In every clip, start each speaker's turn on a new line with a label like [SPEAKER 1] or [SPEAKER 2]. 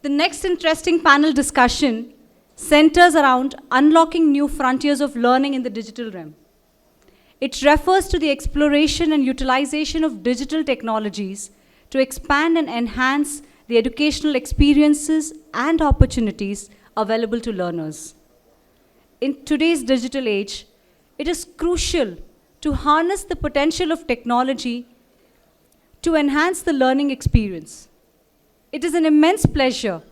[SPEAKER 1] The next interesting panel discussion centers around unlocking new frontiers of learning in the digital realm. It refers to the exploration and utilization of digital technologies to expand and enhance the educational experiences and opportunities available to learners. In today's digital age, it is crucial to harness the potential of technology to enhance the learning experience. It is an immense pleasure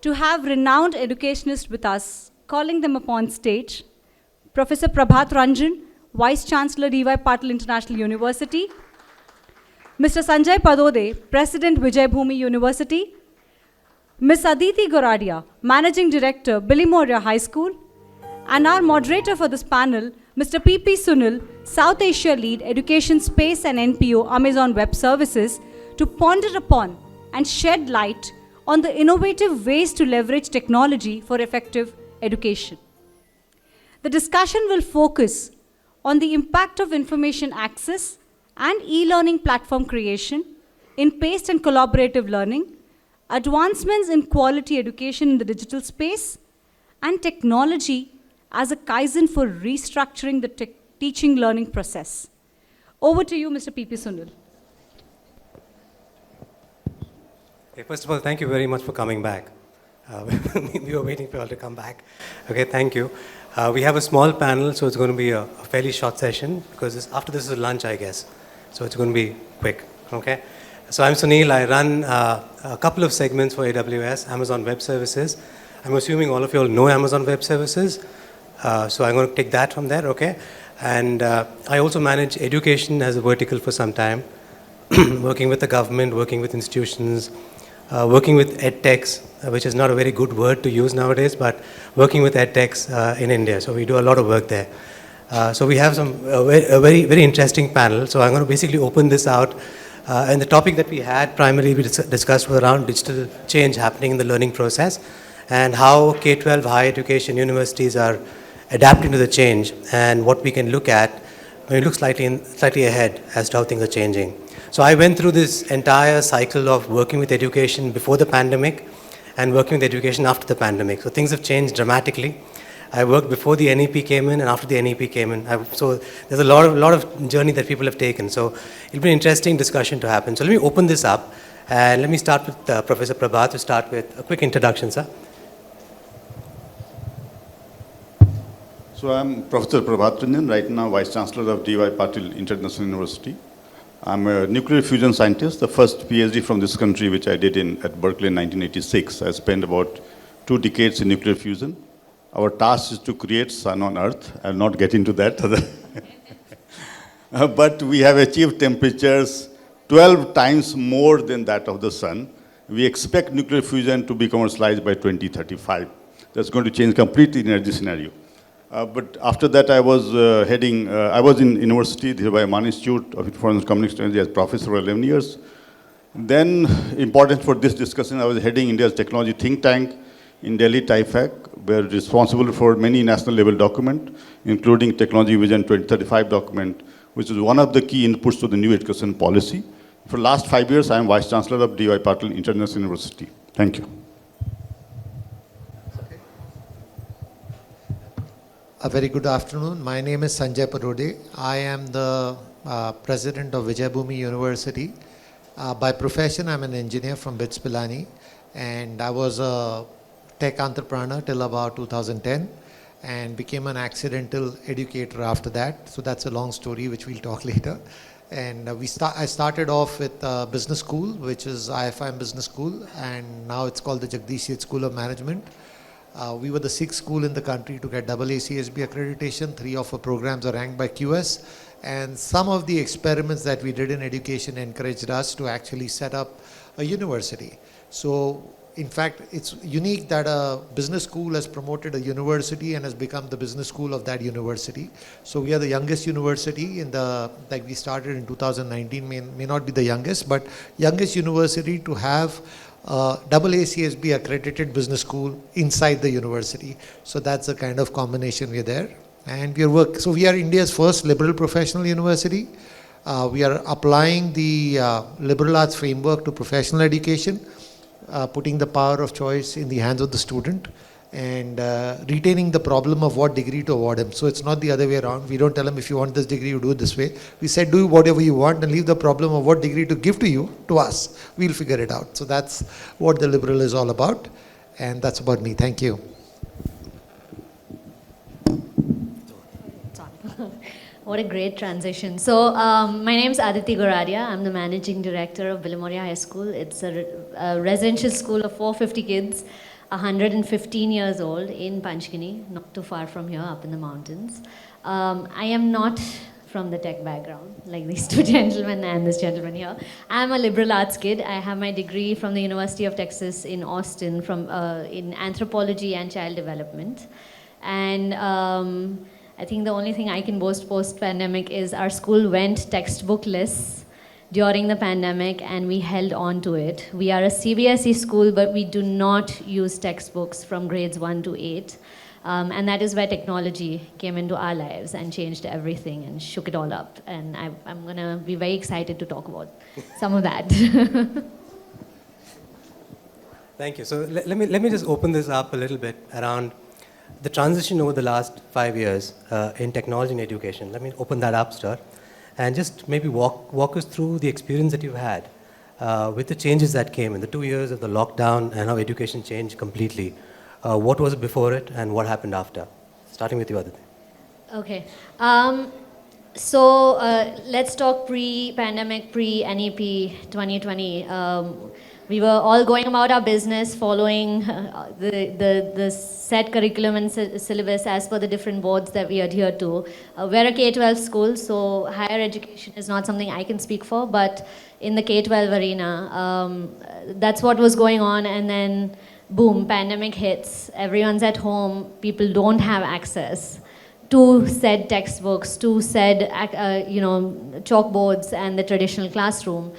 [SPEAKER 1] to have renowned educationists with us, calling them upon stage. Professor Prabhat Ranjan, Vice Chancellor D.Y. Patil International University. Mr. Sanjay Padode, President Vijaybhoomi University. Ms. Aditi Goradia, Managing Director, Billimoria High School. And our moderator for this panel, Mr. P.P. Sunil, South Asia Lead, Education Space and NPO, Amazon Web Services, to ponder upon and shed light on the innovative ways to leverage technology for effective education. The discussion will focus on the impact of information access and e-learning platform creation in paced and collaborative learning, advancements in quality education in the digital space, and technology as a kaizen for restructuring the teaching learning process. Over to you, Mr. P.P. Sunil.
[SPEAKER 2] Okay, first of all, thank you very much for coming back. We were waiting for you all to come back. Okay, thank you. We have a small panel, so it's going to be a fairly short session because after this is lunch, I guess. So it's going to be quick. Okay. So I'm Sunil. I run a couple of segments for AWS, Amazon Web Services. I'm assuming all of you all know Amazon Web Services. So I'm going to take that from there. Okay. And I also manage education as a vertical for some time, working with the government, working with institutions, working with edtechs, which is not a very good word to use nowadays, but working with edtechs in India. So we do a lot of work there. So we have a very interesting panel. So I'm going to basically open this out. And the topic that we had primarily we discussed was around digital change happening in the learning process and how K-12 higher education universities are adapting to the change and what we can look at when we look slightly ahead as to how things are changing. So I went through this entire cycle of working with education before the pandemic and working with education after the pandemic. So things have changed dramatically. I worked before the NEP came in and after the NEP came in. So there's a lot of journey that people have taken. So it'll be an interesting discussion to happen. So let me open this up and let me start with Professor Prabhat to start with a quick introduction, sir.
[SPEAKER 3] So I'm Professor Prabhat Ranjan, right now Vice Chancellor of D.Y. Patil International University. I'm a nuclear fusion scientist, the first PhD from this country, which I did at Berkeley in 1986. I spent about 2 decades in nuclear fusion. Our task is to create sun on Earth. I'll not get into that. But we have achieved temperatures 12 times more than that of the sun. We expect nuclear fusion to be commercialized by 2035. That's going to change completely the energy scenario. But after that, I was I was in university, the Vijaybhoomi Institute of Information Communication as professor for 11 years. Then, important for this discussion, I was heading India's technology think tank in Delhi, TIFAC. We're responsible for many national level documents, including Technology Vision 2035 document, which is one of the key inputs to the new education policy. For the last 5 years, I am Vice Chancellor of D.Y. Patil International University. Thank you.
[SPEAKER 4] A very good afternoon. My name is Sanjay Padode. I am the president of Vijaybhoomi University. By profession, I'm an engineer from BITS Pilani, and I was a tech entrepreneur till about 2010 and became an accidental educator after that. So that's a long story which we'll talk later. And I started off with business school, which is IFM Business School, and now it's called the Jagdish Seth School of Management. We were the 6th school in the country to get AACSB accreditation. 3 of our programs are ranked by QS. And some of the experiments that we did in education encouraged us to actually set up a university. So, in fact, it's unique that a business school has promoted a university and has become the business school of that university. So we are the youngest university we started in 2019, may not be the youngest, but youngest university to have AACSB accredited business school inside the university. So that's the kind of combination we're there. And so we are India's first liberal professional university. We are applying the liberal arts framework to professional education. putting the power of choice in the hands of the student, and retaining the problem of what degree to award him. So it's not the other way around. We don't tell him, if you want this degree, you do it this way. We said, do whatever you want and leave the problem of what degree to give to you to us. We'll figure it out. So that's what the Liberal is all about. And that's about me. Thank you.
[SPEAKER 5] What a great transition. So my name is Aditi Goradia. I'm the managing director of Billimoria High School. It's a residential school of 450 kids, 115 years old in Panchgani, not too far from here, up in the mountains. I am not from the tech background, like these two gentlemen and this gentleman here. I'm a liberal arts kid. I have my degree from the University of Texas in Austin in anthropology and child development. And I think the only thing I can boast post-pandemic is our school went textbookless during the pandemic, and we held on to it. We are a CBSE school, but we do not use textbooks from grades 1 to 8. And that is where technology came into our lives and changed everything and shook it all up. And I'm going to be very excited to talk about some of that.
[SPEAKER 2] Thank you. So let me just open this up a little bit around the transition over the last 5 years in technology and education. Let me open that up, sir, and just maybe walk us through the experience that you've had with the changes that came in the 2 years of the lockdown and how education changed completely. What was it before it and what happened after? Starting with you, Aditi.
[SPEAKER 5] Okay. So let's talk pre-pandemic, pre-NEP 2020. We were all going about our business, following the set curriculum and syllabus as per the different boards that we adhere to. We're a K-12 school, so higher education is not something I can speak for, but in the K-12 arena, that's what was going on. And then, boom, pandemic hits. Everyone's at home. People don't have access to said textbooks, to said chalkboards and the traditional classroom.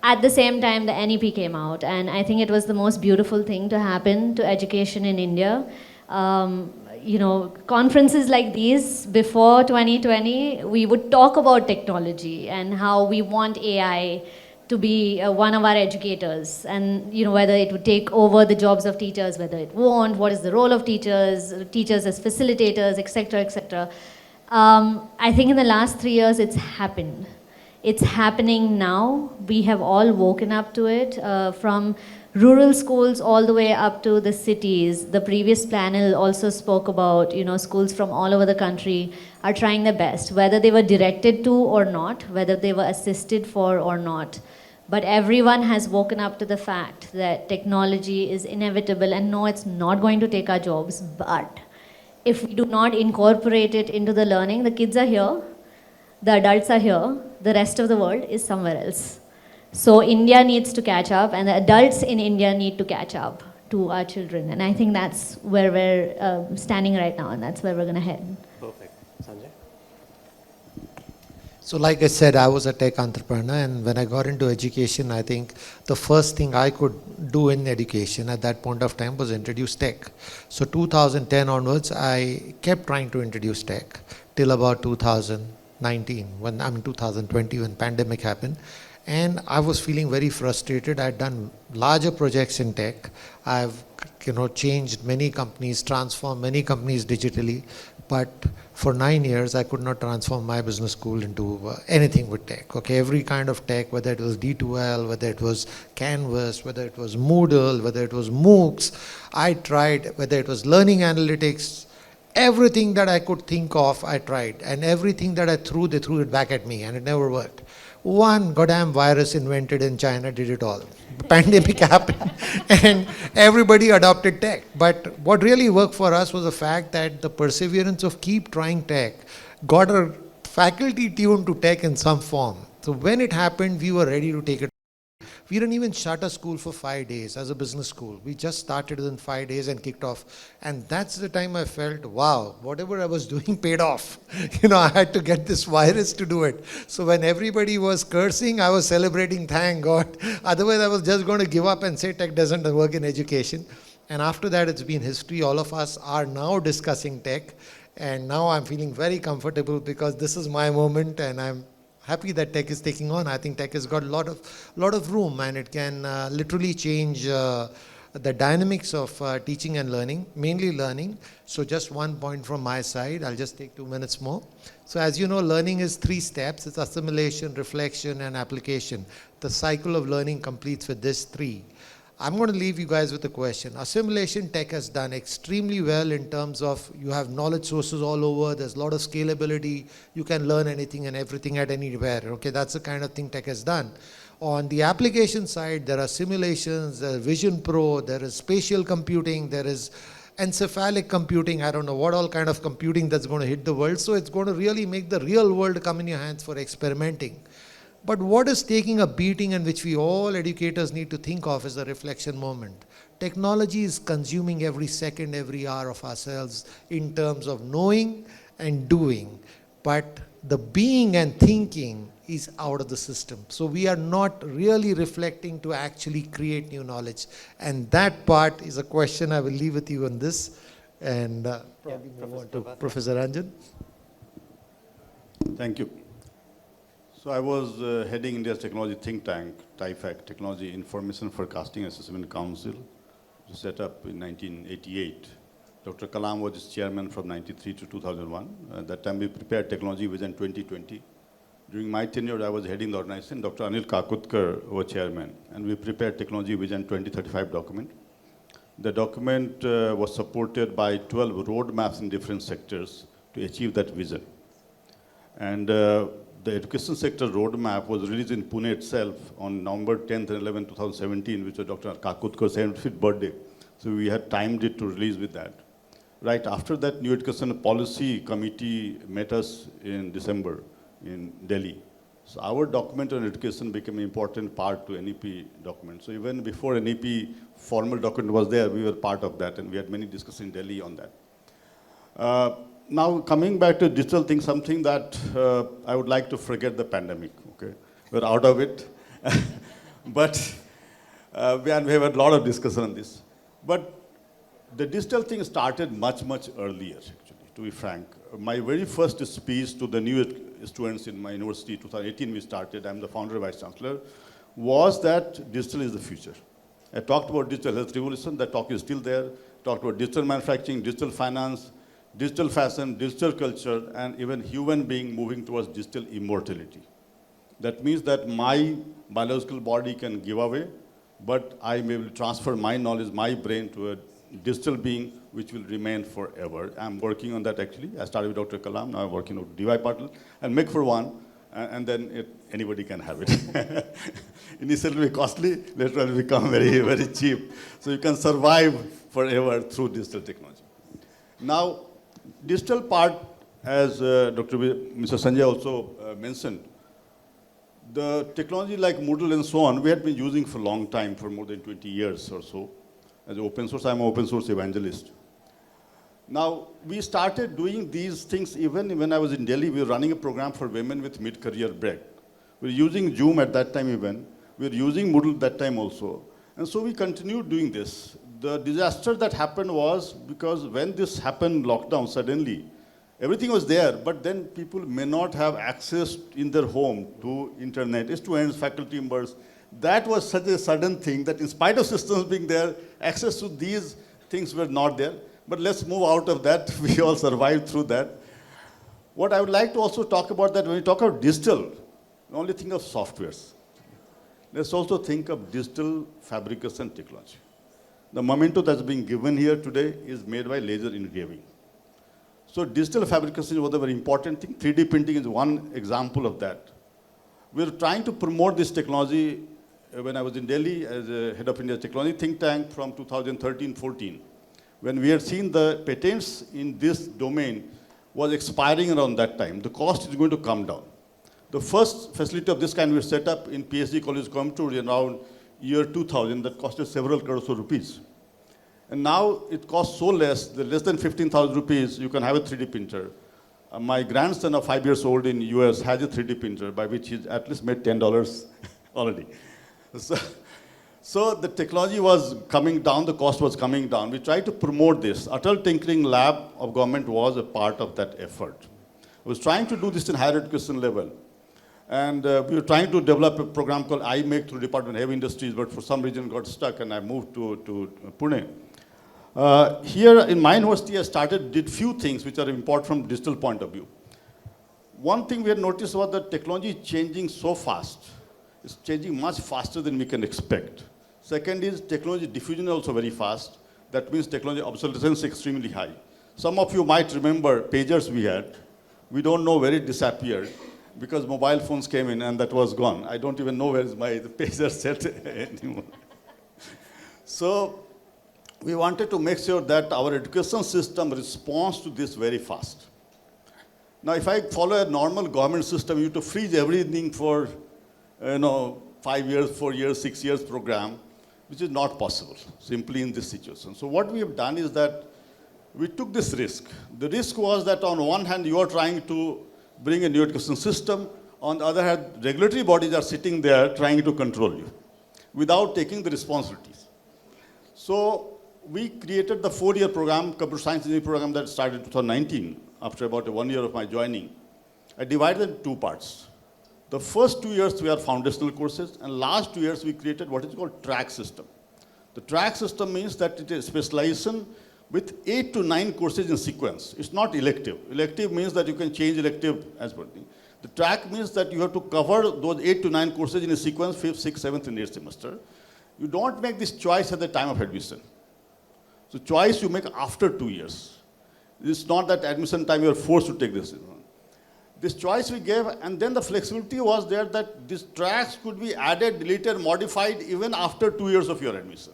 [SPEAKER 5] At the same time, the NEP came out, and I think it was the most beautiful thing to happen to education in India. Conferences like these before 2020, we would talk about technology and how we want AI to be one of our educators, and whether it would take over the jobs of teachers, whether it won't, what is the role of teachers as facilitators, etc., etc. I think in the last 3 years, it's happened. It's happening now. We have all woken up to it, from rural schools all the way up to the cities. The previous panel also spoke about, schools from all over the country are trying their best, whether they were directed to or not, whether they were assisted for or not. But everyone has woken up to the fact that technology is inevitable, and no, it's not going to take our jobs. But if we do not incorporate it into the learning, the kids are here, the adults are here, the rest of the world is somewhere else. So India needs to catch up, and the adults in India need to catch up to our children. And I think that's where we're standing right now, and that's where we're going to head.
[SPEAKER 2] Perfect. Sanjay?
[SPEAKER 4] So like I said, I was a tech entrepreneur, and when I got into education, I think the first thing I could do in education at that point of time was introduce tech. So 2010 onwards, I kept trying to introduce tech till about 2020 when pandemic happened. And I was feeling very frustrated. I'd done larger projects in tech. I've changed many companies, transformed many companies digitally. But for 9 years, I could not transform my business school into anything with tech. Okay, every kind of tech, whether it was D2L, whether it was Canvas, whether it was Moodle, whether it was MOOCs, I tried, whether it was learning analytics, everything that I could think of, I tried. And everything that I threw, they threw it back at me, and it never worked. One goddamn virus invented in China did it all. The pandemic happened and everybody adopted tech. But what really worked for us was the fact that the perseverance of keep trying tech got our faculty tuned to tech in some form. So when it happened, we were ready to take it. We didn't even shut a school for 5 days as a business school. We just started within 5 days and kicked off. And that's the time I felt, wow, whatever I was doing paid off. I had to get this virus to do it. So when everybody was cursing, I was celebrating, thank God. Otherwise, I was just going to give up and say tech doesn't work in education. And after that, it's been history. All of us are now discussing tech. And now I'm feeling very comfortable because this is my moment, and happy that tech is taking on. I think tech has got a lot of room, and it can literally change the dynamics of teaching and learning, mainly learning. So just one point from my side, I'll just take 2 minutes more. So as you know, learning is 3 steps. It's assimilation, reflection, and application. The cycle of learning completes with this 3. I'm going to leave you guys with a question. Assimilation tech has done extremely well in terms of you have knowledge sources all over, there's a lot of scalability, you can learn anything and everything at anywhere. Okay, that's the kind of thing tech has done. On the application side, there are simulations, there is Vision Pro, there is spatial computing, there is encephalic computing. I don't know what all kind of computing that's going to hit the world. So it's going to really make the real world come in your hands for experimenting. But what is taking a beating and which we all educators need to think of is the reflection moment. Technology is consuming every second, every hour of ourselves in terms of knowing and doing. But the being and thinking is out of the system. So we are not really reflecting to actually create new knowledge. And that part is a question I will leave with you on this. And probably move on to Professor Ranjan.
[SPEAKER 3] Thank you. So I was heading India's technology think tank, TIFAC, Technology Information Forecasting Assessment Council, set up in 1988. Dr. Kalam was its chairman from 93 to 2001. At that time we prepared Technology Vision 2020. During my tenure, I was heading the organization. Dr. Anil Kakutkar was chairman, and we prepared Technology Vision 2035 document. The document was supported by 12 roadmaps in different sectors to achieve that vision. And the education sector roadmap was released in Pune itself on November 10th and 11th, 2017, which was Dr. Kakutkar's 75th birthday. So we had timed it to release with that. Right after that, New Education Policy Committee met us in December in Delhi. So our document on education became an important part to NEP document. So even before NEP formal document was there, we were part of that, and we had many discussions in Delhi on that. Now coming back to digital thing, something that I would like to forget the pandemic, okay? We're out of it, but we have a lot of discussion on this. But the digital thing started much earlier, actually, to be frank. My very first speech to the new students in my university, 2018 we started, I'm the founder, vice chancellor, was that digital is the future. I talked about digital health revolution, that talk is still there. Talked about digital manufacturing, digital finance, digital fashion, digital culture, and even human being moving towards digital immortality. That means that my biological body can give away, but I may transfer my knowledge, my brain to a digital being which will remain forever. I'm working on that actually. I started with Dr. Kalam, now I'm working with D.Y. Patil. I'll make for one, and then anybody can have it. Initially it will be costly, later it will become very cheap. So you can survive forever through digital technology. Now, digital part, as Mr. Sanjay also mentioned, the technology like Moodle and so on, we had been using for a long time, for more than 20 years or so. As open source, I'm an open source evangelist. Now, we started doing these things even when I was in Delhi. We were running a program for women with mid-career break. We were using Zoom at that time even. We were using Moodle that time also. And so we continued doing this. The disaster that happened was because when this happened, lockdown suddenly, everything was there, but then people may not have access in their home to internet, students, faculty members. That was such a sudden thing that in spite of systems being there, access to these things were not there. But let's move out of that. We all survived through that. What I would like to also talk about that when we talk about digital, we only think of softwares. Let's also think of digital fabrication technology. The memento that's being given here today is made by laser engraving. So digital fabrication was a very important thing. 3D printing is one example of that. We're trying to promote this technology when I was in Delhi as a head of India's technology think tank from 2013-14. When we had seen the patents in this domain was expiring around that time, the cost is going to come down. The first facility of this kind we set up in PhD College Coimbatore around year 2000 that costed several crores of rupees. And now it costs so less than 15,000 rupees, you can have a 3D printer. My grandson of 5 years old in US has a 3D printer by which he's at least made $10 already. So the technology was coming down, the cost was coming down. We tried to promote this. Atal Tinkering Lab of government was a part of that effort. I was trying to do this in higher education level. And we were trying to develop a program called iMake through Department of Heavy Industries, but for some reason got stuck and I moved to Pune. Here in my university, I did few things which are important from digital point of view. One thing we had noticed was that technology is changing so fast. It's changing much faster than we can expect. Second is technology diffusion is also very fast. That means technology obsolescence is extremely high. Some of you might remember pagers we had. We don't know where it disappeared because mobile phones came in and that was gone. I don't even know where is my pager set anymore. So we wanted to make sure that our education system responds to this very fast. Now, if I follow a normal government system, you have to freeze everything for 5 years, 4 years, 6 years program, which is not possible, simply in this situation. So what we have done is that we took this risk. The risk was that on one hand, you are trying to bring a new education system. On the other hand, regulatory bodies are sitting there trying to control you without taking the responsibilities. So we created the 4-year program, computer science engineering program that started in 2019, after about 1 year of my joining. I divided it in 2 parts. The first 2 years we are foundational courses, and last 2 years we created what is called track system. The track system means that it is specialization with 8 to 9 courses in sequence. It's not elective. Elective means that you can change elective as per thing. The track means that you have to cover those 8 to 9 courses in a sequence, 5th, 6th, 7th, and 8th semester. You don't make this choice at the time of admission. So choice you make after 2 years. It's not that admission time you are forced to take this. This choice we gave, and then the flexibility was there that these tracks could be added, deleted, modified even after 2 years of your admission.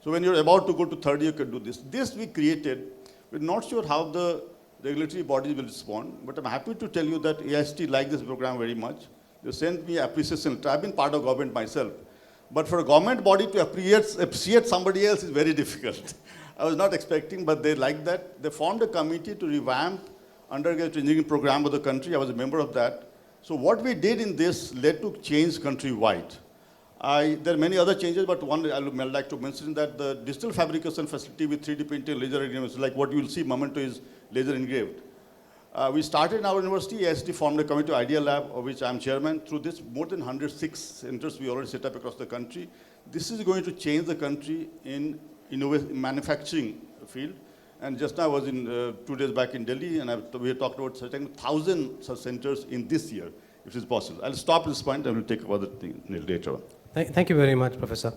[SPEAKER 3] So when you're about to go to third year, you can do this. This we created. We're not sure how the regulatory bodies will respond, but I'm happy to tell you that AICT liked this program very much. They sent me appreciation. I've been part of government myself. But for a government body to appreciate somebody else is very difficult. I was not expecting, but they liked that. They formed a committee to revamp undergraduate engineering program of the country. I was a member of that. So what we did in this led to change countrywide. There are many other changes, but one I would like to mention that the digital fabrication facility with 3D printing, laser engraving, like what you will see Memento is laser engraved. We started in our university, AICT formed a committee, Idea Lab, of which I'm chairman. Through this, more than 106 centers we already set up across the country. This is going to change the country in manufacturing field. And just now I was 2 days back in Delhi, and we had talked about setting 1,000 such centers in this year, if it's possible. I'll stop at this point and we'll take other things later on.
[SPEAKER 2] Thank you very much, Professor.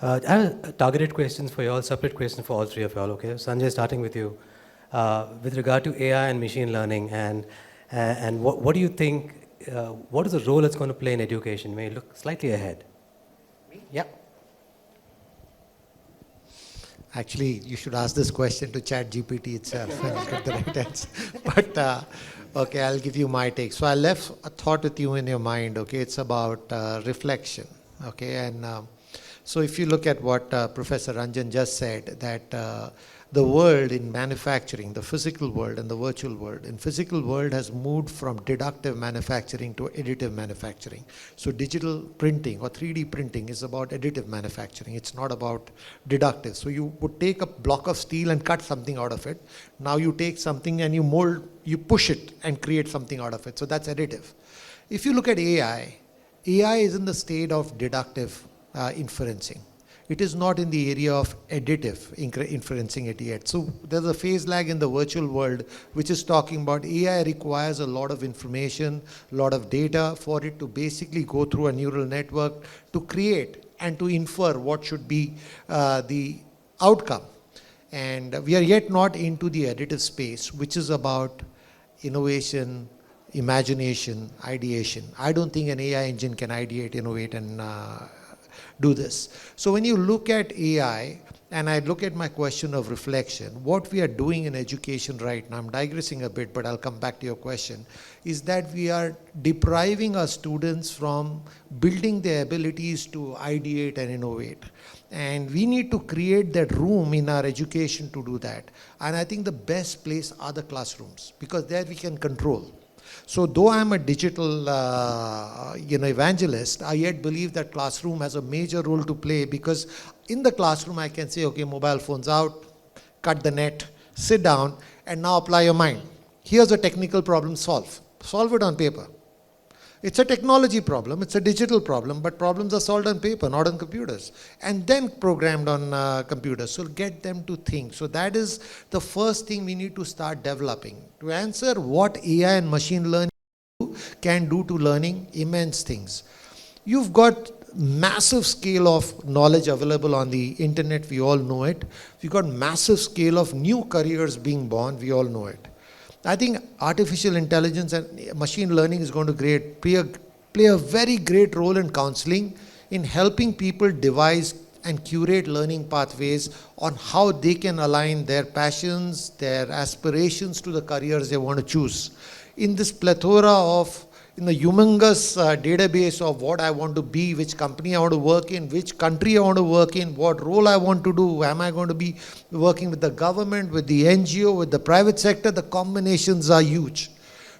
[SPEAKER 2] I have targeted questions for you all, separate questions for all 3 of you all, okay? Sanjay, starting with you. With regard to AI and machine learning, and what do you think, what is the role it's going to play in education? May look slightly ahead. Me? Yeah.
[SPEAKER 4] Actually, you should ask this question to ChatGPT itself and get the right answer. But, okay, I'll give you my take. So I left a thought with you in your mind, okay? It's about reflection, okay? And so if you look at what Professor Ranjan just said, that the world in manufacturing, the physical world and the virtual world, in physical world has moved from deductive manufacturing to additive manufacturing. So digital printing or 3D printing is about additive manufacturing. It's not about deductive. So you would take a block of steel and cut something out of it. Now you take something and you mold, you push it and create something out of it. So that's additive. If you look at AI, AI is in the state of deductive inferencing. It is not in the area of additive inferencing it yet. So there's a phase lag in the virtual world, which is talking about AI requires a lot of information, a lot of data for it to basically go through a neural network to create and to infer what should be the outcome. And we are yet not into the additive space, which is about innovation, imagination, ideation. I don't think an AI engine can ideate, innovate, and do this. So when you look at AI, and I look at my question of reflection, what we are doing in education right now, I'm digressing a bit, but I'll come back to your question, is that we are depriving our students from building their abilities to ideate and innovate. And we need to create that room in our education to do that. And I think the best place are the classrooms, because there we can control. So though I'm a digital evangelist, I yet believe that classroom has a major role to play, because in the classroom I can say, okay, mobile phones out, cut the net, sit down, and now apply your mind. Here's a technical problem, solve it on paper. It's a technology problem, it's a digital problem, but problems are solved on paper, not on computers, and then programmed on computers. So get them to think. So that is the first thing we need to start developing. To answer what AI and machine learning can do to learning, immense things. You've got massive scale of knowledge available on the internet, we all know it. We've got massive scale of new careers being born, we all know it. I think artificial intelligence and machine learning is going to play a very great role in counseling, in helping people devise and curate learning pathways on how they can align their passions, their aspirations to the careers they want to choose. In this plethora of, in the humongous database of what I want to be, which company I want to work in, which country I want to work in, what role I want to do, am I going to be working with the government, with the NGO, with the private sector, the combinations are huge.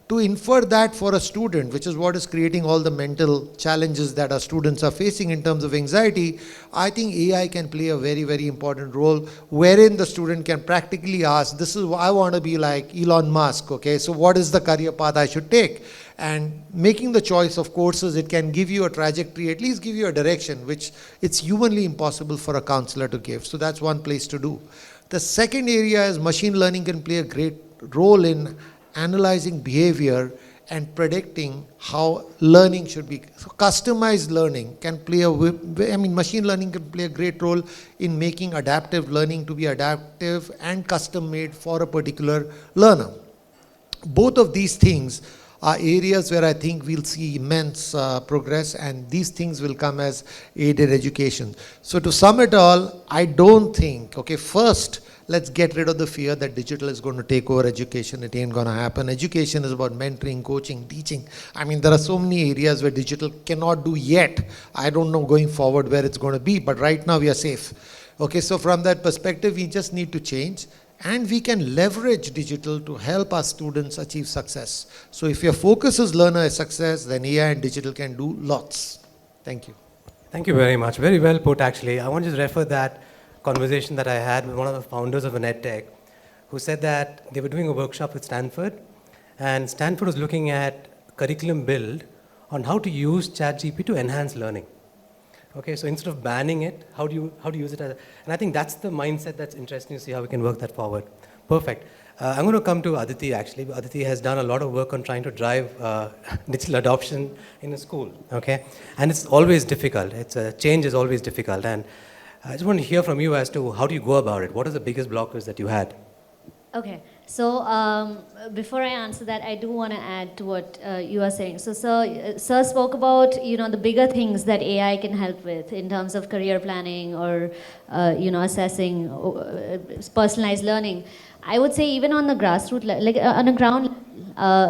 [SPEAKER 4] To infer that for a student, which is what is creating all the mental challenges that our students are facing in terms of anxiety, I think AI can play a very, very important role, wherein the student can practically ask, this is, I want to be like Elon Musk, okay, so what is the career path I should take? And making the choice of courses, it can give you a trajectory, at least give you a direction, which it's humanly impossible for a counselor to give. So that's one place to do. The second area is machine learning can play a great role in analyzing behavior and predicting how learning should be. So customized learning can play machine learning can play a great role in making adaptive learning to be adaptive and custom made for a particular learner. Both of these things are areas where I think we'll see immense progress, and these things will come as aided education. So to sum it all, I don't think, okay, first, let's get rid of the fear that digital is going to take over education. It ain't going to happen. Education is about mentoring, coaching, teaching. I mean, there are so many areas where digital cannot do yet. I don't know going forward where it's going to be, but right now we are safe. Okay, so from that perspective, we just need to change. And we can leverage digital to help our students achieve success. So if your focus is learner success, then AI and digital can do lots. Thank you.
[SPEAKER 2] Thank you very much. Very well put, actually. I want to just refer that conversation that I had with one of the founders of an EdTech, who said that they were doing a workshop with Stanford, and Stanford was looking at curriculum build on how to use ChatGPT to enhance learning. Okay, so instead of banning it, how do you use it? And I think that's the mindset that's interesting to see how we can work that forward. Perfect. I'm going to come to Aditi, actually. Aditi has done a lot of work on trying to drive digital adoption in a school, okay? And it's always difficult. Change is always difficult. And I just want to hear from you as to how do you go about it? What are the biggest blockers that you had?
[SPEAKER 5] Okay, so before I answer that, I do want to add to what you are saying. So sir spoke about, the bigger things that AI can help with in terms of career planning or, assessing personalized learning. I would say even on the grassroots, like on a ground,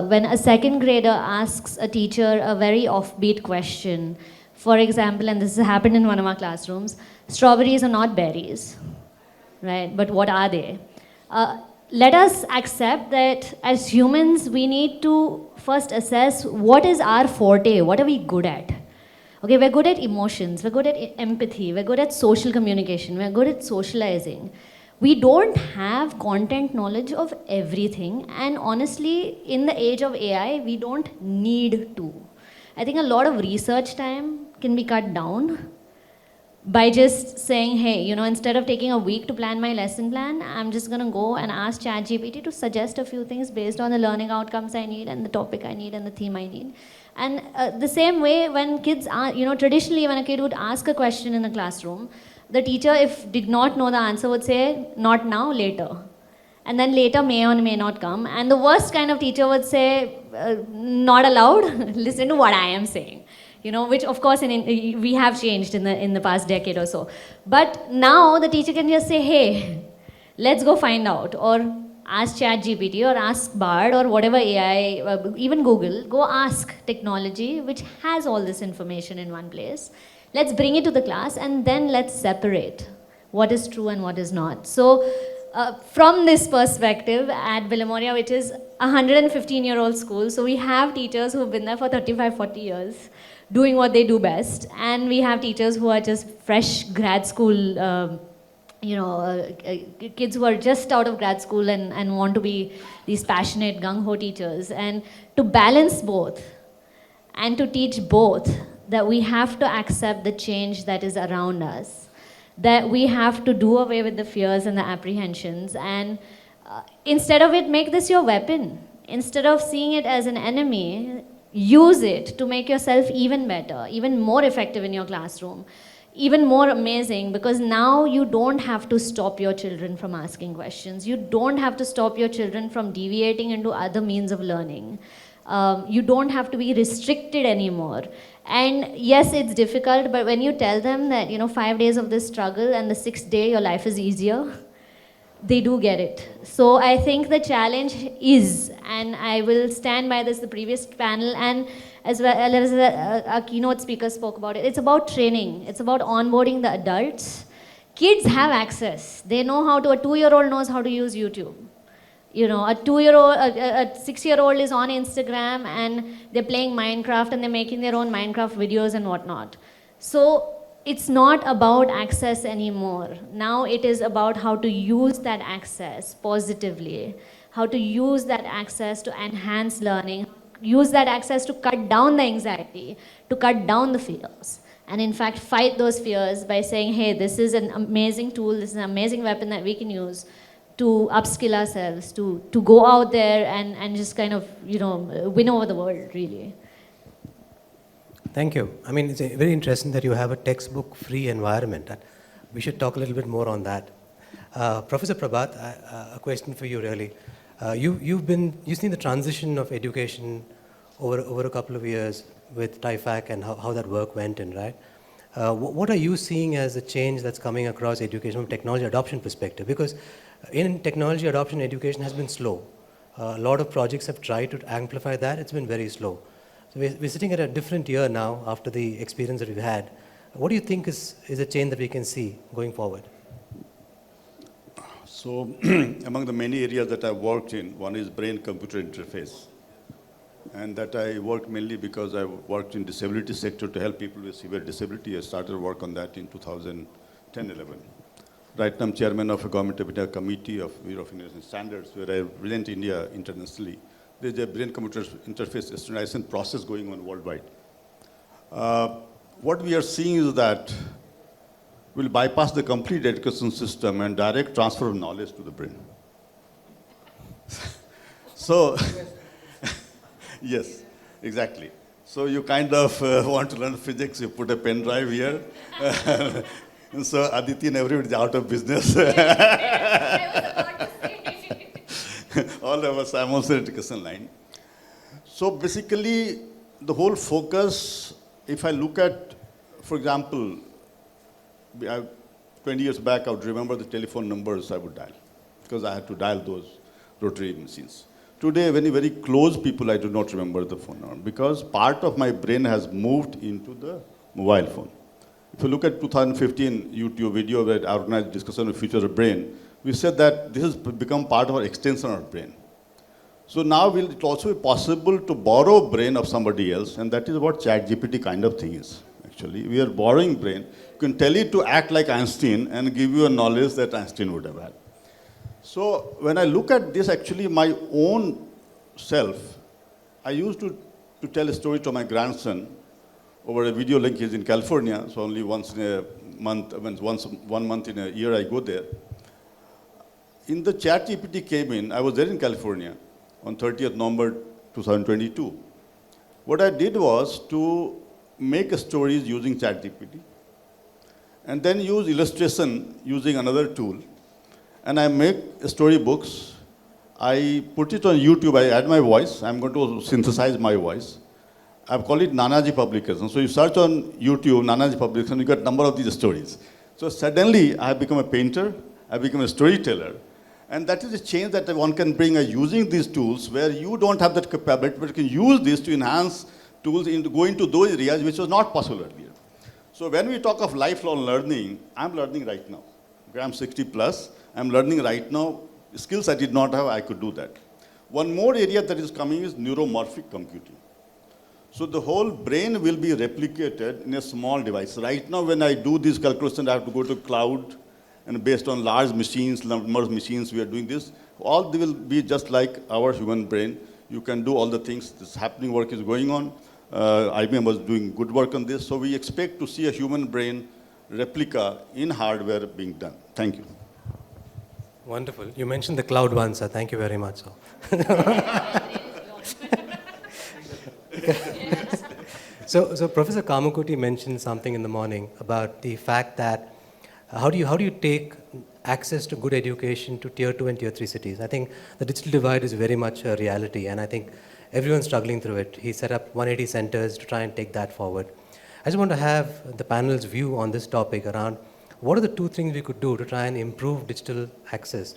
[SPEAKER 5] when a second grader asks a teacher a very offbeat question, for example, and this has happened in one of our classrooms, strawberries are not berries, right? But what are they? Let us accept that as humans, we need to first assess what is our forte, what are we good at? Okay, we're good at emotions, we're good at empathy, we're good at social communication, we're good at socializing. We don't have content knowledge of everything, and honestly, in the age of AI, we don't need to. I think a lot of research time can be cut down by just saying, hey, instead of taking a week to plan my lesson plan, I'm just going to go and ask ChatGPT to suggest a few things based on the learning outcomes I need and the topic I need and the theme I need. And the same way when kids are, traditionally when a kid would ask a question in the classroom, the teacher, if did not know the answer, would say, not now, later. And then later may or may not come. And the worst kind of teacher would say, not allowed, listen to what I am saying. Which of course we have changed in the past decade or so. But now the teacher can just say, hey, let's go find out, or ask ChatGPT or ask Bard or whatever AI, even Google, go ask technology which has all this information in one place. Let's bring it to the class and then let's separate what is true and what is not. So from this perspective at Billimoria, which is a 115-year-old school, so we have teachers who've been there for 35, 40 years, doing what they do best, and we have teachers who are just fresh grad school, kids who are just out of grad school and want to be these passionate gung-ho teachers. And to balance both, and to teach both that we have to accept the change that is around us, that we have to do away with the fears and the apprehensions, and instead of it, make this your weapon. Instead of seeing it as an enemy, use it to make yourself even better, even more effective in your classroom, even more amazing, because now you don't have to stop your children from asking questions. You don't have to stop your children from deviating into other means of learning. You don't have to be restricted anymore. And yes, it's difficult, but when you tell them that, 5 days of this struggle and the 6th day your life is easier, they do get it. So I think the challenge is, and I will stand by this, the previous panel, and as well as a keynote speaker spoke about it, it's about training. It's about onboarding the adults. Kids have access. They know how to, a 2-year-old knows how to use YouTube. A 2-year-old, a 6-year-old is on Instagram and they're playing Minecraft and they're making their own Minecraft videos and whatnot. So it's not about access anymore. Now it is about how to use that access positively, how to use that access to enhance learning, use that access to cut down the anxiety, to cut down the fears, and in fact fight those fears by saying, hey, this is an amazing tool, this is an amazing weapon that we can use to upskill ourselves, to go out there and just kind of, win over the world, really.
[SPEAKER 2] Thank you. I mean, it's very interesting that you have a textbook-free environment. And we should talk a little bit more on that. Professor Prabhat, a question for you, really. You've seen the transition of education over a couple of years with TIFAC and how that work went in, right? What are you seeing as a change that's coming across education from a technology adoption perspective? Because in technology adoption, education has been slow. A lot of projects have tried to amplify that. It's been very slow. So we're sitting at a different year now after the experience that we've had. What do you think is a change that we can see going forward?
[SPEAKER 3] So among the many areas that I've worked in, one is brain-computer interface. And that I worked mainly because I worked in disability sector to help people with severe disability. I started work on that in 2010-11. Right now I'm chairman of a government of India committee of Bureau of Indian Standards, where I represent India internationally. There's a brain-computer interface standardization process going on worldwide. What we are seeing is that we'll bypass the complete education system and direct transfer of knowledge to the brain. So, yes, exactly. So you kind of want to learn physics, you put a pen drive here. And so Aditi and everybody is out of business. All of us, I'm also in education line. So basically, the whole focus, if I look at, for example, 20 years back, I would remember the telephone numbers I would dial, because I had to dial those rotary machines. Today, very, very close people, I do not remember the phone number, because part of my brain has moved into the mobile phone. If you look at 2015 YouTube video where I organized discussion on the future of brain, we said that this has become part of our extension of our brain. So now will it also be possible to borrow brain of somebody else, and that is what ChatGPT kind of thing is. Actually, we are borrowing brain. You can tell it to act like Einstein and give you a knowledge that Einstein would have had. So when I look at this, actually my own self, I used to tell a story to my grandson over a video link. He's in California, so only once in a month, 1 month in a year I go there. In the ChatGPT came in, I was there in California on 30th November 2022. What I did was to make stories using ChatGPT and then use illustration using another tool. And I make storybooks. I put it on YouTube. I add my voice. I'm going to synthesize my voice. I've called it Nanaji Publication. So you search on YouTube, Nanaji Publication, you get a number of these stories. So suddenly I have become a painter. I become a storyteller. And that is a change that one can bring using these tools where you don't have that capability, but you can use this to enhance tools, go into those areas which was not possible earlier. So when we talk of lifelong learning, I'm learning right now. Okay, I'm 60 plus. I'm learning right now. Skills I did not have, I could do that. One more area that is coming is neuromorphic computing. So the whole brain will be replicated in a small device. Right now, when I do this calculation, I have to go to cloud, and based on large machines, number of machines, we are doing this. All they will be just like our human brain. You can do all the things. This happening work is going on. IBM was doing good work on this. So we expect to see a human brain replica in hardware being done. Thank you.
[SPEAKER 2] Wonderful. You mentioned the cloud once, sir. Thank you very much, sir. So Professor Kamakoti mentioned something in the morning about the fact that how do you take access to good education to tier 2 and tier 3 cities? I think the digital divide is very much a reality, and I think everyone's struggling through it. He set up 180 centers to try and take that forward. I just want to have the panel's view on this topic around what are the two things we could do to try and improve digital access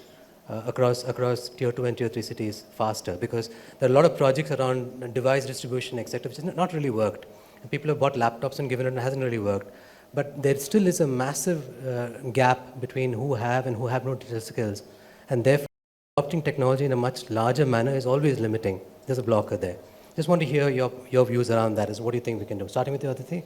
[SPEAKER 2] across tier 2 and tier 3 cities faster, because there are a lot of projects around device distribution, etc., which has not really worked. And people have bought laptops and given it, and it hasn't really worked. But there still is a massive gap between who have and who have no digital skills. And therefore, adopting technology in a much larger manner is always limiting. There's a blocker there. Just want to hear your views around that. What do you think we can do? Starting with you, Aditi.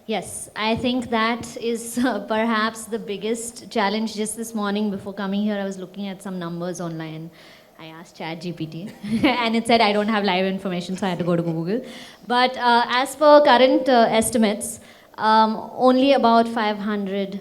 [SPEAKER 5] Yes, I think that is perhaps the biggest challenge. Just this morning before coming here, I was looking at some numbers online. I asked ChatGPT and it said I don't have live information, so I had to go to Google. But as per current estimates, only about 500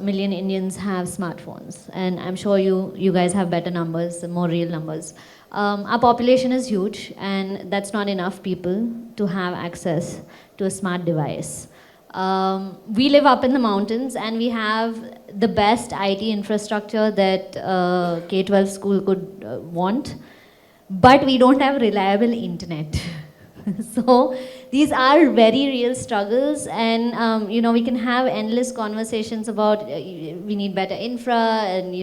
[SPEAKER 5] million Indians have smartphones. And I'm sure you guys have better numbers, more real numbers. Our population is huge, and that's not enough people to have access to a smart device. We live up in the mountains, and we have the best IT infrastructure that K-12 school could want, but we don't have reliable internet. So these are very real struggles, and we can have endless conversations about we need better infra, and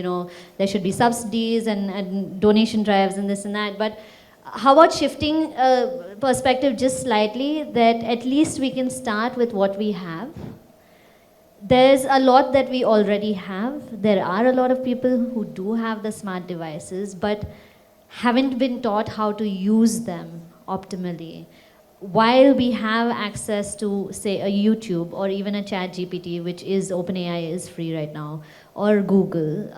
[SPEAKER 5] there should be subsidies and donation drives and this and that. But how about shifting perspective just slightly, that at least we can start with what we have. There's a lot that we already have. There are a lot of people who do have the smart devices, but haven't been taught how to use them optimally. While we have access to, say, a YouTube or even a ChatGPT, which is OpenAI is free right now, or Google,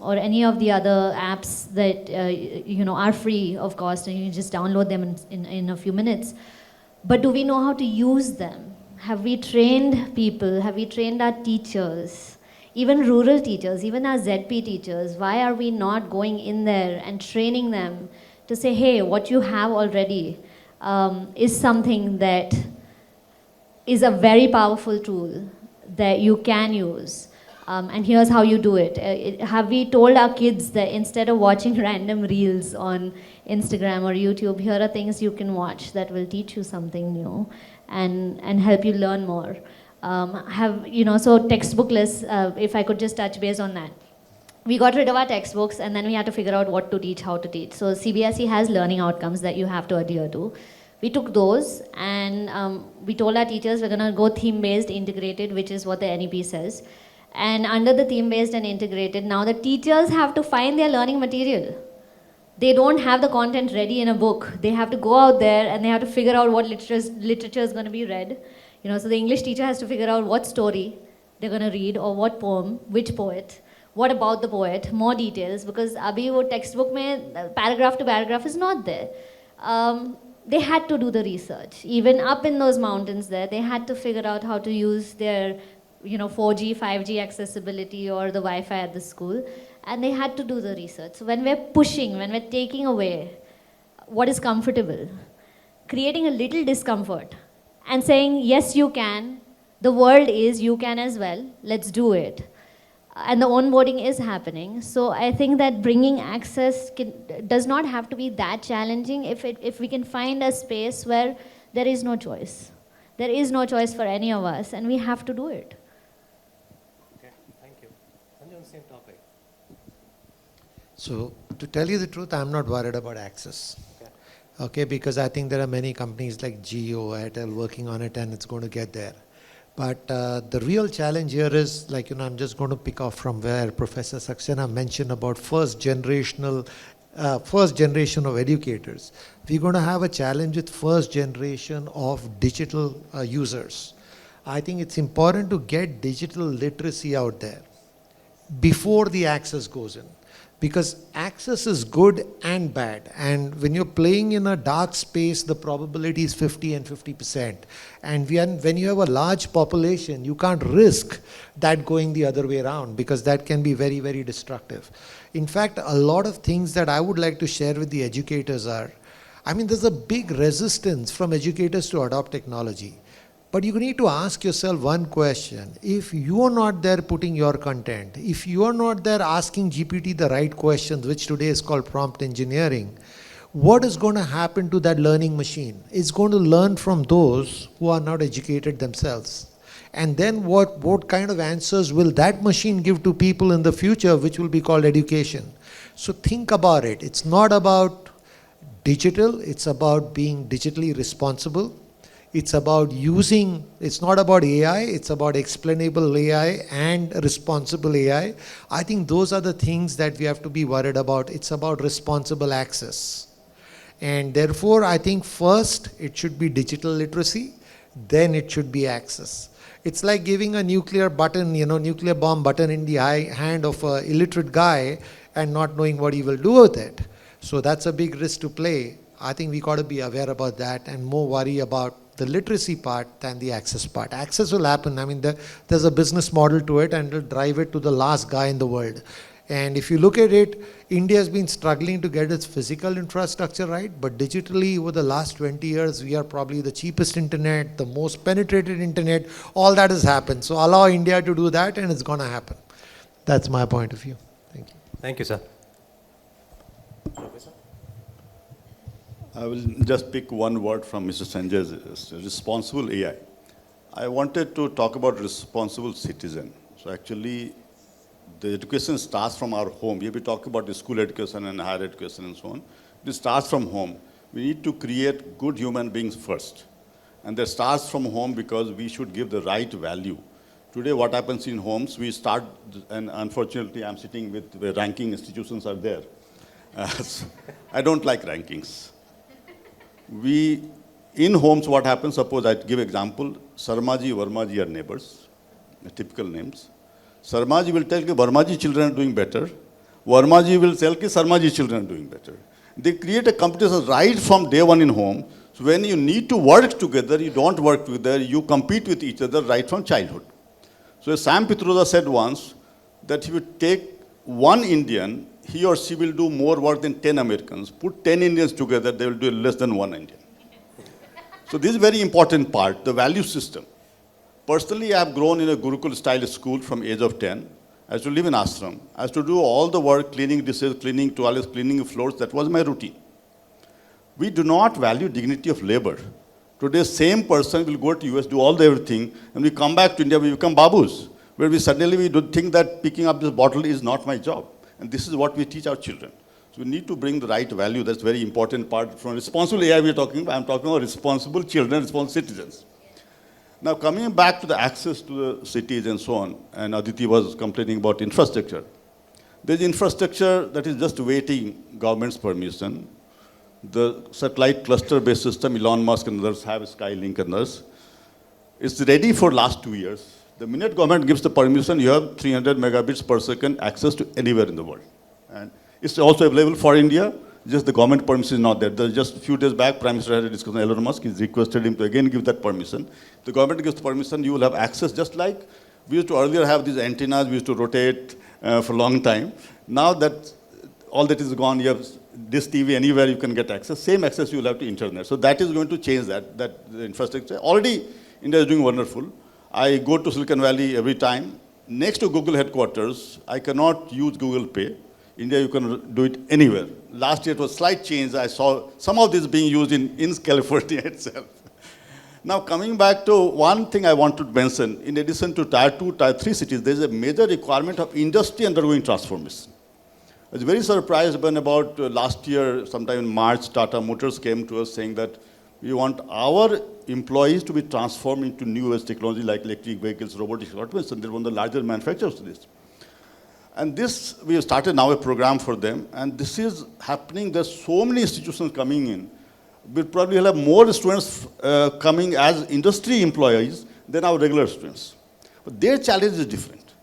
[SPEAKER 5] or any of the other apps that are free of cost, and you can just download them in a few minutes. But do we know how to use them? Have we trained people? Have we trained our teachers? Even rural teachers, even our ZP teachers, why are we not going in there and training them to say, hey, what you have already is something that is a very powerful tool that you can use. And here's how you do it. Have we told our kids that instead of watching random reels on Instagram or YouTube, here are things you can watch that will teach you something new and help you learn more. So textbookless, if I could just touch base on that. We got rid of our textbooks, and then we had to figure out what to teach, how to teach. So CBSE has learning outcomes that you have to adhere to. We took those, and we told our teachers we're going to go theme-based integrated, which is what the NEP says. And under the theme-based and integrated, now the teachers have to find their learning material. They don't have the content ready in a book. They have to go out there and they have to figure out what literature is going to be read. So the English teacher has to figure out what story they're going to read, or what poem, which poet, what about the poet, more details, because abhi wo textbook mein paragraph to paragraph is not there. They had to do the research. Even up in those mountains there, they had to figure out how to use their 4G, 5G accessibility or the Wi-Fi at the school, and they had to do the research. So when we're pushing, when we're taking away what is comfortable, creating a little discomfort and saying, yes, you can, the world is, you can as well, let's do it. And the onboarding is happening. So I think that bringing access does not have to be that challenging if we can find a space where there is no choice. There is no choice for any of us, and we have to do it.
[SPEAKER 2] Okay, thank you. Sanjay, on the same topic.
[SPEAKER 4] So to tell you the truth, I'm not worried about access. Okay, because I think there are many companies like Jio, Airtel working on it, and it's going to get there. But the real challenge here is, I'm just going to pick off from where Professor Saxena mentioned about first generation of educators. We're going to have a challenge with first generation of digital users. I think it's important to get digital literacy out there before the access goes in. because access is good and bad. And when you're playing in a dark space, the probability is 50 and 50%. And when you have a large population, you can't risk that going the other way around, because that can be very, very destructive. In fact, a lot of things that I would like to share with the educators are, there's a big resistance from educators to adopt technology. But you need to ask yourself one question. If you are not there putting your content, if you are not there asking GPT the right questions, which today is called prompt engineering, what is going to happen to that learning machine? It's going to learn from those who are not educated themselves. And then what kind of answers will that machine give to people in the future, which will be called education? So think about it. It's not about digital, it's about being digitally responsible. It's about it's not about AI, it's about explainable AI and responsible AI. I think those are the things that we have to be worried about. It's about responsible access. And therefore, I think first it should be digital literacy, then it should be access. It's like giving a nuclear bomb button in the hand of an illiterate guy and not knowing what he will do with it. So that's a big risk to play. I think we got to be aware about that and more worry about the literacy part than the access part. Access will happen. There's a business model to it, and it'll drive it to the last guy in the world. And if you look at it, India has been struggling to get its physical infrastructure right, but digitally over the last 20 years, we are probably the cheapest internet, the most penetrated internet, all that has happened. So allow India to do that, and it's going to happen. That's my point of view. Thank you.
[SPEAKER 2] Thank you, sir.
[SPEAKER 3] I will just pick one word from Mr. Sanjay's responsible AI. I wanted to talk about responsible citizen. So actually, the education starts from our home. Here we talk about the school education and higher education and so on. It starts from home. We need to create good human beings first. And that starts from home because we should give the right value. Today, what happens in homes, we start, and unfortunately, I'm sitting with where ranking institutions are there. So I don't like rankings. In homes, what happens, suppose I give example, Sarmaji, Varmaji are neighbors, typical names. Sarmaji will tell that Varmaji children are doing better. Varmaji will tell that Sarmaji children are doing better. They create a competition right from day one in home. So when you need to work together, you don't work together, you compete with each other right from childhood. So Sam Pitroda said once that he would take one Indian, he or she will do more work than 10 Americans. Put 10 Indians together, they will do less than one Indian. So this is a very important part, the value system. Personally, I have grown in a Gurukul style school from age of 10. I used to live in ashram. I used to do all the work, cleaning dishes, cleaning toilets, cleaning floors. That was my routine. We do not value dignity of labor. Today, same person will go to US, do all the everything, and we come back to India, we become babus, where we suddenly do think that picking up this bottle is not my job. And this is what we teach our children. So we need to bring the right value. That's a very important part. From responsible AI we are talking about, I'm talking about responsible children, responsible citizens. Now coming back to the access to the cities and so on, and Aditi was complaining about infrastructure. There's infrastructure that is just waiting government's permission. The satellite cluster-based system, Elon Musk and others have Skylink and others. It's ready for last 2 years. The minute government gives the permission, you have 300 megabits per second access to anywhere in the world. And it's also available for India, just the government permission is not there. Just a few days back, Prime Minister had a discussion with Elon Musk. He's requested him to again give that permission. If the government gives the permission, you will have access just like we used to earlier have these antennas, we used to rotate for a long time. Now that all that is gone, you have this TV anywhere you can get access. Same access you will have to internet. So that is going to change that the infrastructure. Already India is doing wonderful. I go to Silicon Valley every time. Next to Google headquarters, I cannot use Google Pay. India, you can do it anywhere. Last year it was slight change. I saw some of this being used in California itself. Now coming back to one thing I want to mention, in addition to tier 2, tier 3 cities, there is a major requirement of industry undergoing transformation. I was very surprised when about last year, sometime in March, Tata Motors came to us saying that we want our employees to be transformed into new age technology like electric vehicles, robotics, automation. They're one of the larger manufacturers of this. And this, we have started now a program for them, and this is happening. There's so many institutions coming in. We'll probably have more students coming as industry employees than our regular students. But their challenge is different.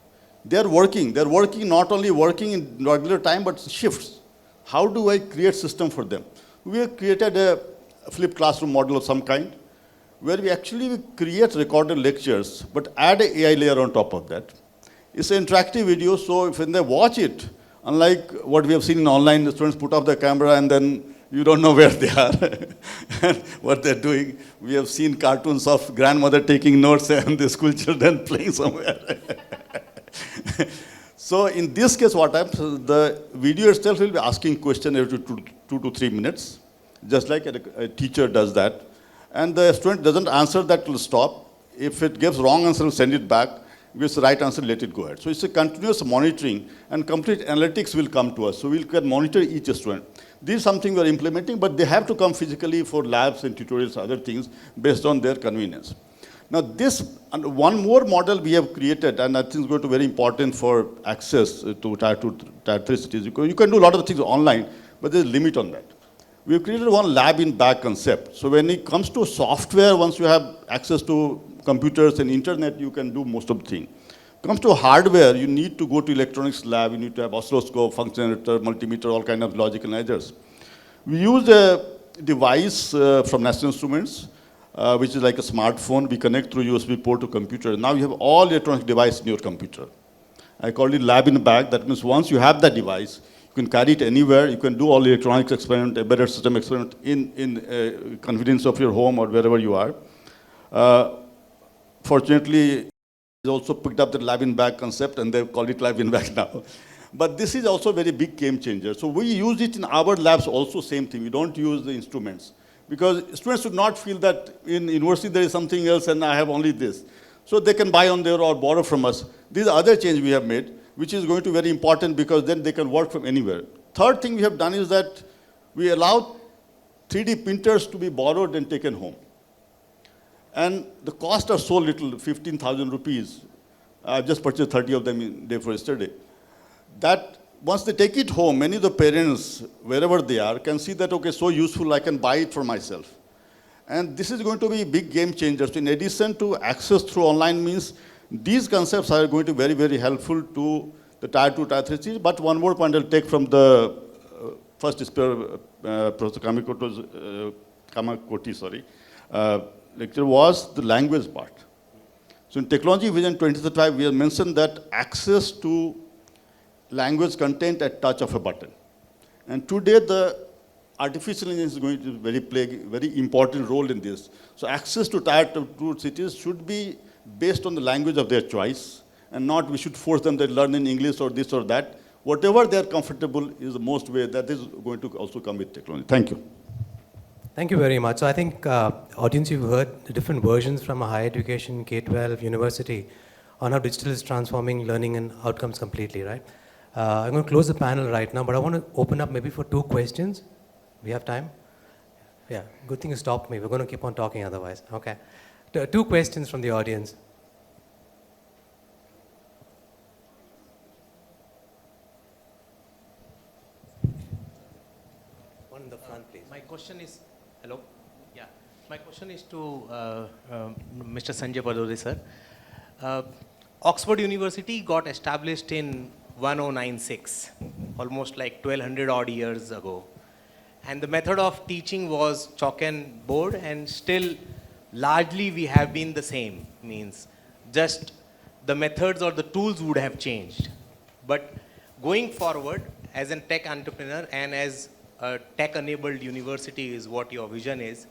[SPEAKER 3] They're working not only working in regular time, but shifts. How do I create system for them? We have created a flipped classroom model of some kind, where we actually create recorded lectures, but add an AI layer on top of that. It's an interactive video, so if when they watch it, unlike what we have seen in online, the students put up the camera and then you don't know where they are and what they're doing. We have seen cartoons of grandmother taking notes and the school children playing somewhere. So in this case, what happens, the video itself will be asking questions every 2 to 3 minutes, just like a teacher does that. And the student doesn't answer, that will stop. If it gives wrong answer, we'll send it back. Gives the right answer, let it go ahead. So it's a continuous monitoring, and complete analytics will come to us. So we can monitor each student. This is something we are implementing, but they have to come physically for labs and tutorials, other things, based on their convenience. Now this, and one more model we have created, and I think is going to be very important for access to Tier 2, Tier 3 cities. You can do a lot of things online, but there's a limit on that. We have created one lab in bag concept. So when it comes to software, once you have access to computers and internet, you can do most of the things. Comes to hardware, you need to go to electronics lab, you need to have oscilloscope, functionator, multimeter, all kind of logic analyzers. We use a device from National Instruments, which is like a smartphone. We connect through USB port to computer. Now you have all electronic device in your computer. I call it lab in bag. That means once you have that device, you can carry it anywhere. You can do all electronics experiment, embedded system experiment in convenience of your home or wherever you are. Fortunately, they also picked up the lab in bag concept and they call it lab in bag now. But this is also a very big game changer. So we use it in our labs also, same thing. We don't use the instruments. Because students should not feel that in university there is something else and I have only this. So they can buy on their or borrow from us. These are other changes we have made, which is going to be very important because then they can work from anywhere. Third thing we have done is that we allow 3D printers to be borrowed and taken home. And the costs are so little, 15,000 rupees. I've just purchased 30 of them in day for yesterday. That once they take it home, many of the parents, wherever they are, can see that, okay, so useful, I can buy it for myself. And this is going to be a big game changer. So in addition to access through online means, these concepts are going to be very, very helpful to the Tier 2, Tier 3 cities. But one more point I'll take from the first speaker, Professor Kamakoti, lecture was the language part. So in Technology Vision 2035, we have mentioned that access to language content at touch of a button. And today the artificial intelligence is going to play a very important role in this. So access to Tier 2 cities should be based on the language of their choice, and not we should force them to learn in English or this or that. Whatever they are comfortable is the most way that is going to also come with technology. Thank you.
[SPEAKER 2] Thank you very much. So I think, audience, you've heard the different versions from a higher education, K-12, university, on how digital is transforming learning and outcomes completely, right? I'm going to close the panel right now, but I want to open up maybe for 2 questions. We have time? Yeah, good thing you stopped me. We're going to keep on talking otherwise. Okay. 2 questions from the audience. One in the front, please.
[SPEAKER 6] My question is, hello? Yeah. My question is to Mr. Sanjay Padode, sir. Oxford University got established in 1096, almost like 1200 odd years ago. And the method of teaching was chalk and board, and still largely we have been the same. Means just the methods or the tools would have changed. But going forward, as a tech entrepreneur and as a tech-enabled university is what your vision is,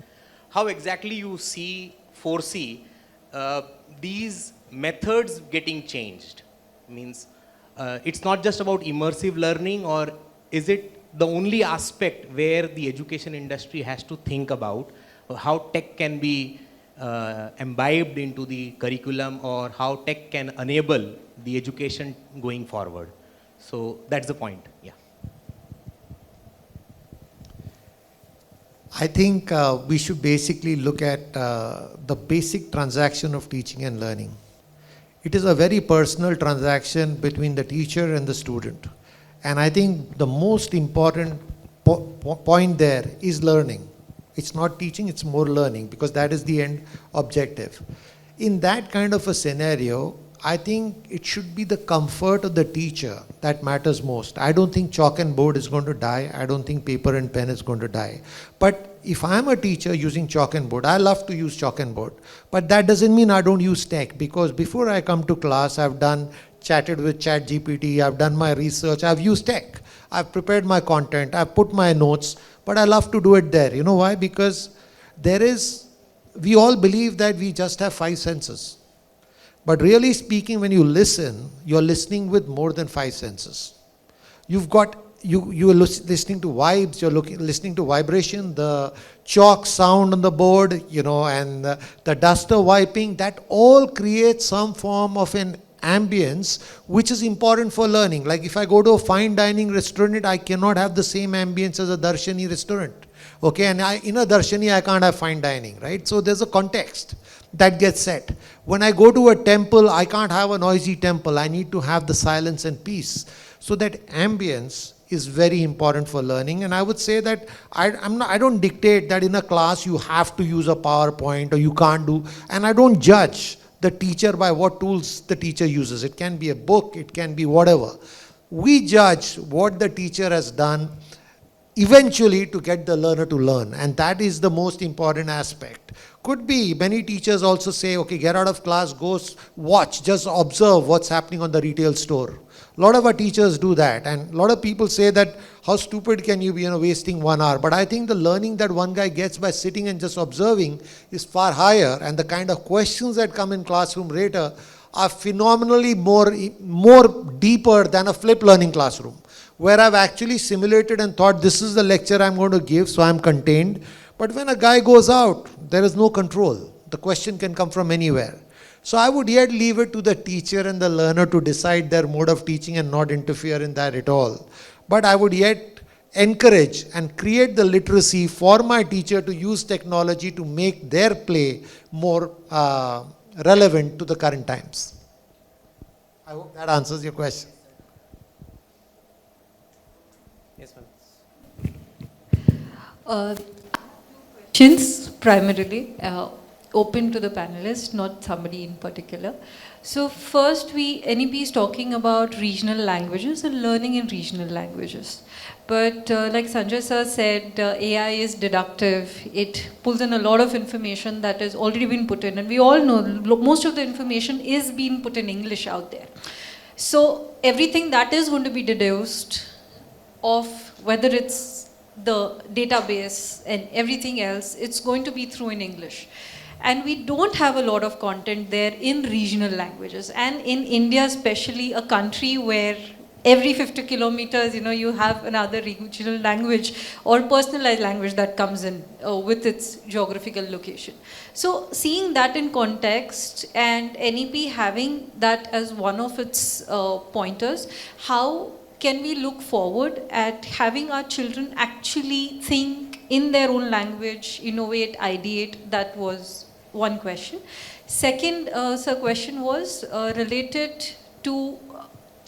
[SPEAKER 6] how exactly you foresee these methods getting changed? Means it's not just about immersive learning, or is it the only aspect where the education industry has to think about how tech can be imbibed into the curriculum, or how tech can enable the education going forward? So that's the point, yeah.
[SPEAKER 4] I think we should basically look at the basic transaction of teaching and learning. It is a very personal transaction between the teacher and the student. And I think the most important point there is learning. It's not teaching, it's more learning, because that is the end objective. In that kind of a scenario, I think it should be the comfort of the teacher that matters most. I don't think chalk and board is going to die. I don't think paper and pen is going to die. But if I'm a teacher using chalk and board, I love to use chalk and board. But that doesn't mean I don't use tech, because before I come to class, I've chatted with ChatGPT, I've done my research, I've used tech. I've prepared my content, I've put my notes, but I love to do it there. You know why? Because we all believe that we just have 5 senses. But really speaking, when you listen, you're listening with more than 5 senses. You are listening to vibes, you're listening to vibration, the chalk sound on the board, and the duster wiping, that all creates some form of an ambience which is important for learning. Like if I go to a fine dining restaurant, I cannot have the same ambience as a Darshani restaurant. Okay, and in a Darshani, I can't have fine dining, right? So there's a context that gets set. When I go to a temple, I can't have a noisy temple. I need to have the silence and peace. So that ambience is very important for learning. And I would say that I don't dictate that in a class you have to use a PowerPoint or you can't do, and I don't judge the teacher by what tools the teacher uses. It can be a book, it can be whatever. We judge what the teacher has done eventually to get the learner to learn, and that is the most important aspect. Could be, many teachers also say, okay, get out of class, go watch, just observe what's happening on the retail store. A lot of our teachers do that, and a lot of people say that, how stupid can you be, wasting 1 hour? But I think the learning that one guy gets by sitting and just observing is far higher, and the kind of questions that come in classroom later are phenomenally more deeper than a flip learning classroom, where I've actually simulated and thought, this is the lecture I'm going to give, so I'm contained. But when a guy goes out, there is no control. The question can come from anywhere. So I would yet leave it to the teacher and the learner to decide their mode of teaching and not interfere in that at all. But I would yet encourage and create the literacy for my teacher to use technology to make their play more relevant to the current times. I hope that answers your question.
[SPEAKER 2] Yes, ma'am.
[SPEAKER 7] Questions primarily open to the panelists, not somebody in particular. So first, NEP is talking about regional languages and learning in regional languages. But like Sanjay sir said, AI is deductive. It pulls in a lot of information that has already been put in. And we all know most of the information is being put in English out there. So everything that is going to be deduced of whether it's the database and everything else, it's going to be through in English. And we don't have a lot of content there in regional languages. And in India especially, a country where every 50 kilometers, you have another regional language or personalized language that comes in with its geographical location. So seeing that in context and NEP having that as one of its pointers, how can we look forward at having our children actually think in their own language, innovate, ideate? That was one question. Second, question was related to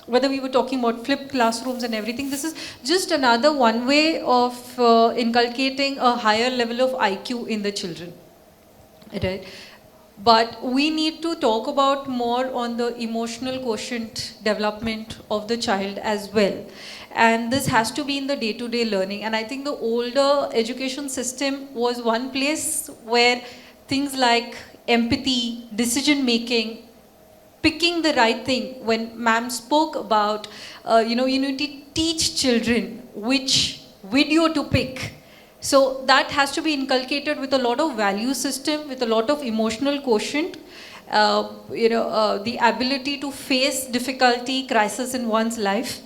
[SPEAKER 7] whether we were talking about flipped classrooms and everything. This is just another one way of inculcating a higher level of IQ in the children, right? But we need to talk about more on the emotional quotient development of the child as well. And this has to be in the day-to-day learning. And I think the older education system was one place where things like empathy, decision-making, picking the right thing. When ma'am spoke about, you need to teach children which video to pick. So that has to be inculcated with a lot of value system, with a lot of emotional quotient, the ability to face difficulty, crisis in one's life.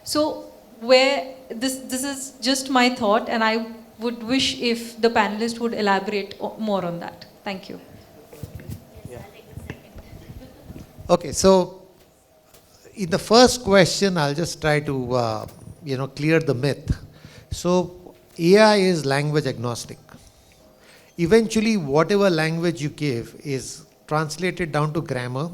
[SPEAKER 7] So where this is just my thought, and I would wish if the panelists would elaborate more on that. Thank you.
[SPEAKER 4] Okay, so in the first question, I'll just try to clear the myth. So AI is language agnostic. Eventually, whatever language you give is translated down to grammar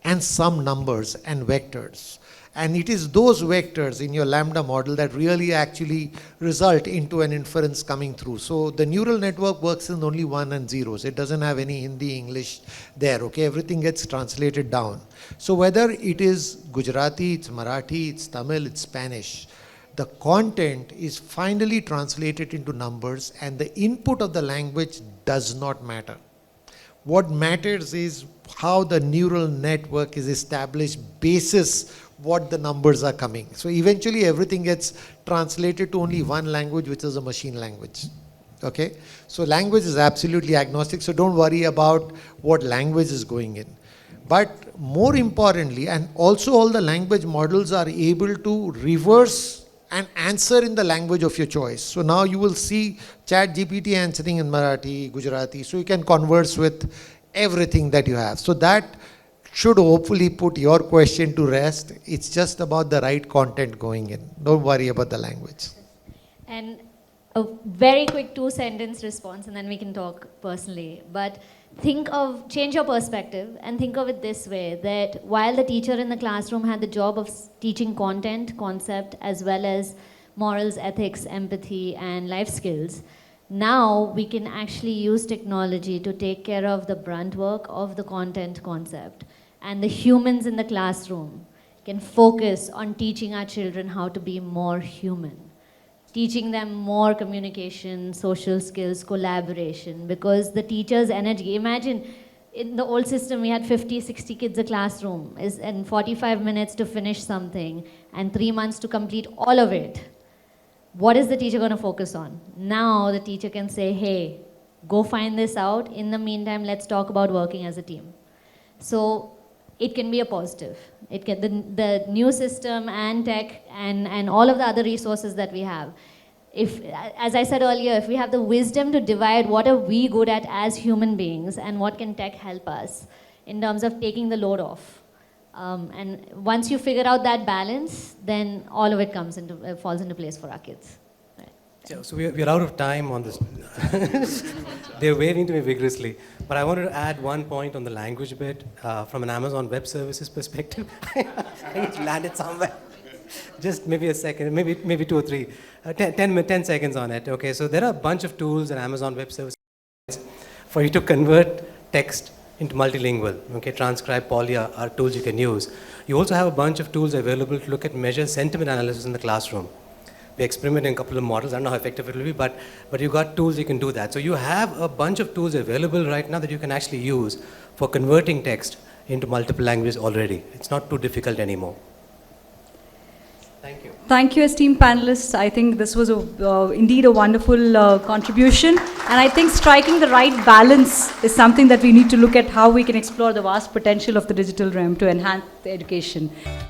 [SPEAKER 4] and some numbers and vectors. And it is those vectors in your lambda model that really actually result into an inference coming through. So the neural network works in only 1 and zeros. It doesn't have any Hindi, English there, okay? Everything gets translated down. So whether it is Gujarati, it's Marathi, it's Tamil, it's Spanish, the content is finally translated into numbers, and the input of the language does not matter. What matters is how the neural network is established basis what the numbers are coming. So eventually everything gets translated to only one language, which is a machine language. Okay? So language is absolutely agnostic, so don't worry about what language is going in. But more importantly, and also all the language models are able to reverse and answer in the language of your choice. So now you will see ChatGPT answering in Marathi, Gujarati, so you can converse with everything that you have. So that should hopefully put your question to rest. It's just about the right content going in. Don't worry about the language.
[SPEAKER 5] And a very quick 2-sentence response, and then we can talk personally. But change your perspective and think of it this way, that while the teacher in the classroom had the job of teaching content, concept, as well as morals, ethics, empathy, and life skills, now we can actually use technology to take care of the brunt work of the content concept. And the humans in the classroom can focus on teaching our children how to be more human, teaching them more communication, social skills, collaboration, because the teacher's energy, imagine in the old system we had 50, 60 kids a classroom, and 45 minutes to finish something and 3 months to complete all of it. What is the teacher going to focus on? Now the teacher can say, hey, go find this out. In the meantime, let's talk about working as a team. So it can be a positive. It can, the new system and tech and all of the other resources that we have. If, as I said earlier, if we have the wisdom to divide what are we good at as human beings and what can tech help us in terms of taking the load off. And once you figure out that balance, then all of it falls into place for our kids.
[SPEAKER 2] Yeah, so we're out of time on this. They're waving to me vigorously. But I wanted to add one point on the language bit from an Amazon Web Services perspective. I think it landed somewhere. Just maybe a second, maybe 2 or 3, 10 seconds on it. Okay, so there are a bunch of tools in Amazon Web Services for you to convert text into multilingual. Okay, transcribe, Polya are tools you can use. You also have a bunch of tools available to look at measure sentiment analysis in the classroom. We're experimenting a couple of models. I don't know how effective it will be, but you've got tools you can do that. So you have a bunch of tools available right now that you can actually use for converting text into multiple languages already. It's not too difficult anymore. Thank you.
[SPEAKER 1] Thank you, esteemed panelists. I think this was indeed a wonderful contribution. And I think striking the right balance is something that we need to look at how we can explore the vast potential of the digital realm to enhance the education.